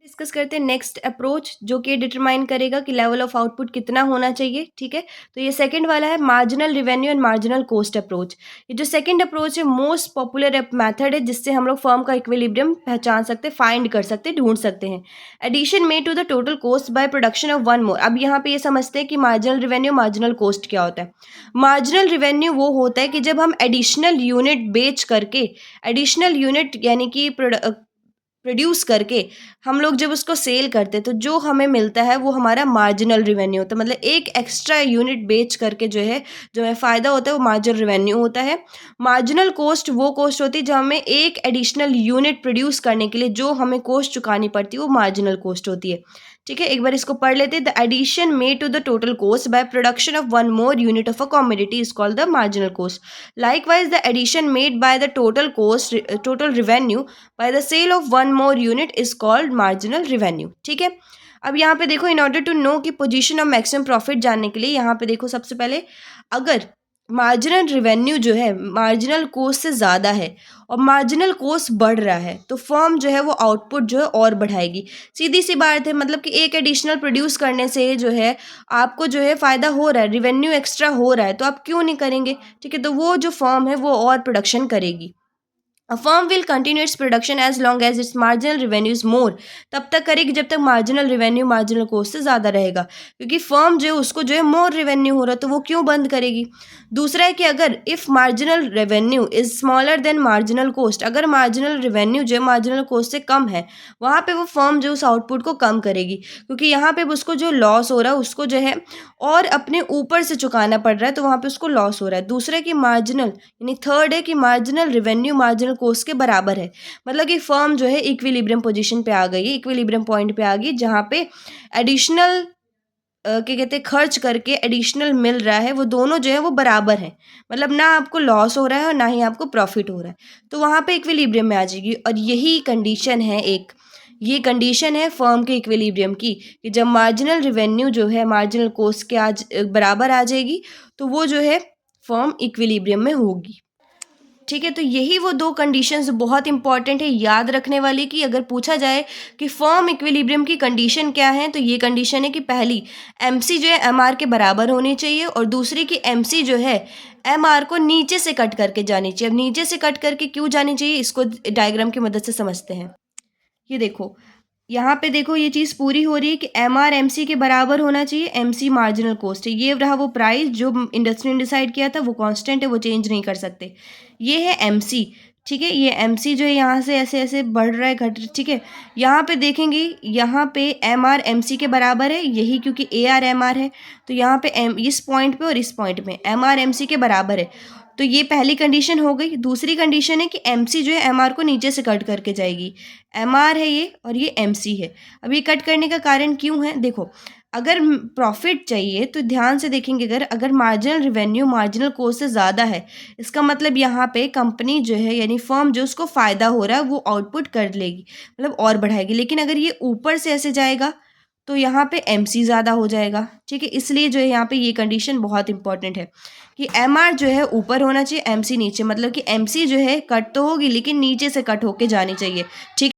Discuss करते हैं next approach जो कि डिटरमाइन करेगा कि लेवल ऑफ आउटपुट कितना होना चाहिए। ठीक है, तो ये सेकंड वाला है marginal revenue and marginal cost approach. ये जो सेकंड अप्रोच है मोस्ट पॉपुलर मेथड है जिससे हम लोग फर्म का इक्विलिब्रियम पहचान सकते, फाइंड कर सकते, ढूंढ सकते हैं। Addition made to the total cost by production of one more. अब यहाँ पे ये समझते हैं कि मार्जिनल रिवेन्यू मार्जिनल कॉस्ट क्या होता है। मार्जिनल रिवेन्यू वो होता है कि जब हम एडिशनल यूनिट बेच करके, एडिशनल यूनिट यानी कि प्रोड्यूस करके हम लोग जब उसको सेल करते हैं तो जो हमें मिलता है वो हमारा मार्जिनल रिवेन्यू होता है। मतलब एक एक्स्ट्रा यूनिट बेच करके जो है जो हमें फ़ायदा होता है वो मार्जिनल रिवेन्यू होता है। मार्जिनल कॉस्ट वो कॉस्ट होती है जब हमें एक एडिशनल यूनिट प्रोड्यूस करने के लिए जो हमें कॉस्ट चुकानी पड़ती है वो मार्जिनल कॉस्ट होती है। ठीक है, एक बार इसको पढ़ लेते हैं। The addition made to the total cost by production of one more unit of a commodity is called the marginal cost. Likewise the addition made by the total cost total revenue by the sale of one more unit is called marginal revenue. ठीक है, अब यहाँ पे देखो in order to know की position of maximum profit जानने के लिए यहाँ पे देखो सबसे पहले अगर मार्जिनल रिवेन्यू जो है मार्जिनल कॉस्ट से ज़्यादा है और मार्जिनल कॉस्ट बढ़ रहा है तो फर्म जो है वो आउटपुट जो है और बढ़ाएगी। सीधी सी बात है, मतलब कि एक एडिशनल प्रोड्यूस करने से जो है आपको जो है फ़ायदा हो रहा है, रिवेन्यू एक्स्ट्रा हो रहा है, तो आप क्यों नहीं करेंगे। ठीक है, तो वो जो फर्म है वो और प्रोडक्शन करेगी। A firm will continue its production as long as its marginal revenue is more। तब तक करेगी जब तक मार्जिनल रिवेन्यू मार्जिनल कॉस्ट से ज़्यादा रहेगा, क्योंकि फर्म जो है उसको जो है मोर रिवेन्यू हो रहा है तो वो क्यों बंद करेगी। दूसरा है कि अगर if marginal revenue is smaller than marginal cost, अगर मार्जिनल रेवेन्यू जो है मार्जिनल कॉस्ट से कम है वहाँ पे वो फर्म जो उस आउटपुट को कम करेगी, क्योंकि यहाँ पे उसको जो लॉस हो रहा है उसको जो है और अपने ऊपर से चुकाना पड़ रहा है तो वहाँ पे उसको लॉस हो रहा है। दूसरा कि मार्जिनल यानी थर्ड है कि मार्जिनल रिवेन्यू मार्जिनल कॉस्ट के बराबर है, मतलब कि फर्म जो है इक्विलिब्रियम पोजीशन पे आ गई है, इक्विलिब्रियम पॉइंट पे आ गई जहाँ पे एडिशनल क्या कहते हैं खर्च करके एडिशनल मिल रहा है, वो दोनों जो है वो बराबर हैं, मतलब ना आपको लॉस हो रहा है और ना ही आपको प्रॉफिट हो रहा है, तो वहाँ पे इक्विलिब्रियम में आ जाएगी। और यही कंडीशन है ये कंडीशन है फर्म के इक्विलिब्रियम की कि जब मार्जिनल रिवेन्यू जो है मार्जिनल कॉस्ट के आज बराबर आ जाएगी तो वो जो है फर्म इक्विलिब्रियम में होगी। ठीक है, तो यही वो दो कंडीशंस बहुत इंपॉर्टेंट है याद रखने वाली कि अगर पूछा जाए कि फर्म इक्विलिब्रियम की कंडीशन क्या है तो ये कंडीशन है कि पहली एमसी जो है एमआर के बराबर होनी चाहिए और दूसरी की एमसी जो है एमआर को नीचे से कट करके जानी चाहिए। अब नीचे से कट करके क्यों जानी चाहिए इसको डायग्राम की मदद से समझते हैं। ये देखो यहाँ पे देखो ये चीज़ पूरी हो रही है कि एम आर एम सी के बराबर होना चाहिए, एम सी मार्जिनल कॉस्ट है, ये रहा वो प्राइस जो इंडस्ट्री ने डिसाइड किया था, वो कांस्टेंट है, वो चेंज नहीं कर सकते। ये है एम सी। ठीक है, ये एम सी जो है यहाँ से ऐसे ऐसे बढ़ रहा है घट। ठीक है, यहाँ पे देखेंगे यहाँ पे एम आर एम सी के बराबर है, यही क्योंकि ए आर एम आर है तो यहाँ पे एम इस पॉइंट पे और इस पॉइंट में एम आर एम सी के बराबर है, तो ये पहली कंडीशन हो गई। दूसरी कंडीशन है कि एम सी जो है एम आर को नीचे से कट करके जाएगी, एम आर है ये और ये एम सी है। अब ये कट करने का कारण क्यों है, देखो अगर प्रॉफिट चाहिए तो ध्यान से देखेंगे, अगर मार्जिनल रिवेन्यू मार्जिनल कॉस्ट से ज़्यादा है इसका मतलब यहाँ पे कंपनी जो है यानी फर्म जो उसको फ़ायदा हो रहा है वो आउटपुट कर लेगी, मतलब और बढ़ाएगी। लेकिन अगर ये ऊपर से ऐसे जाएगा तो यहाँ पे एम सी ज़्यादा हो जाएगा। ठीक है, इसलिए जो है यहाँ पे ये कंडीशन बहुत इंपॉर्टेंट है कि एम आर जो है ऊपर होना चाहिए, एम सी नीचे, मतलब कि एम सी जो है कट तो होगी लेकिन नीचे से कट होके जानी चाहिए। ठीक